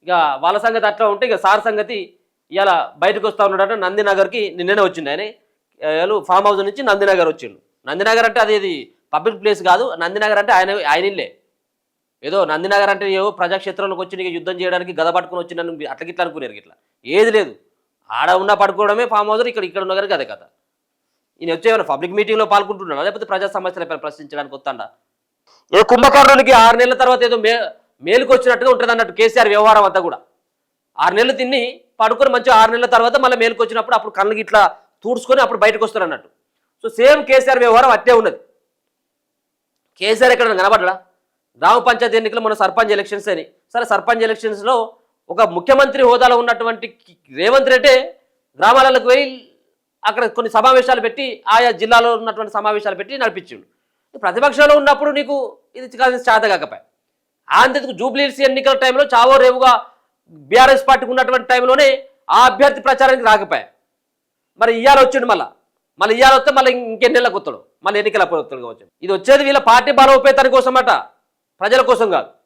ఇక వాళ్ళ సంగతి అట్లా ఉంటే ఇక సార్ సంగతి ఇవాళ బయటకు వస్తూ ఉన్నాడట. నందినగర్కి నిన్ననే వచ్చిండు ఆయన. వాళ్ళు ఫామ్ హౌస్ నుంచి నందినగర్ వచ్చిండు. నందినగర్ అంటే అది పబ్లిక్ ప్లేస్ కాదు. నందినగర్ అంటే ఆయన ఇల్లే. ఏదో నందినగర్ అంటే ఏవో ప్రజాక్షేత్రంలోకి వచ్చి నీకు యుద్ధం చేయడానికి గద పట్టుకుని వచ్చి నన్ను అట్లా గిట్లా అనుకునేరు. ఇట్లా ఏది లేదు, ఆడ ఉన్న పడుకోవడమే ఫామ్ హౌస్. ఇక్కడ ఉన్న గారికి అదే కథ. ఈయన వచ్చేమైనా పబ్లిక్ మీటింగ్లో పాల్గొంటున్నాడా, లేకపోతే ప్రజా సమస్యలపై ప్రశ్నించడానికి వస్తాడా? ఏ కుంభకర్ణునికి 6 నెలల తర్వాత ఏదో మేలుకు వచ్చినట్టుగా ఉంటుంది అన్నట్టు కేసీఆర్ వ్యవహారం అంతా కూడా. 6 నెలలు తిని పడుకొని మంచిగా 6 నెలల తర్వాత మళ్ళీ మేలుకు వచ్చినప్పుడు అప్పుడు కళ్ళకి ఇట్లా తూడ్చుకొని అప్పుడు బయటకు వస్తారు అన్నట్టు. సో సేమ్ కేసీఆర్ వ్యవహారం అట్టే ఉన్నది. కేసీఆర్ ఎక్కడ కనబడ్డా? గ్రామ పంచాయతీ ఎన్నికలు మన సర్పంచ్ ఎలక్షన్స్ అని. సరే, సర్పంచ్ ఎలక్షన్స్లో ఒక ముఖ్యమంత్రి హోదాలో ఉన్నటువంటి రేవంత్ రెడ్డి గ్రామాలకు పోయి అక్కడ కొన్ని సమావేశాలు పెట్టి ఆయా జిల్లాలో ఉన్నటువంటి సమావేశాలు పెట్టి నడిపించిండు. ప్రతిపక్షంలో ఉన్నప్పుడు నీకు ఇది చేత కాకపోయా. అంతకు జూబ్లీహిల్స్ ఎన్నికల టైంలో చావో రేవుగా బీఆర్ఎస్ పార్టీకి ఉన్నటువంటి టైంలోనే ఆ అభ్యర్థి ప్రచారానికి రాకపోయా. మరి ఇయ్యాల వచ్చిండు. మళ్ళీ ఇయ్యాల వస్తే మళ్ళీ ఇంకెన్నేళ్ళకి వస్తాడు, మళ్ళీ ఎన్నికల వస్తాడు కావచ్చు. ఇది వచ్చేది వీళ్ళ పార్టీ బలోపేతాని కోసం అట, ప్రజల కోసం కాదు.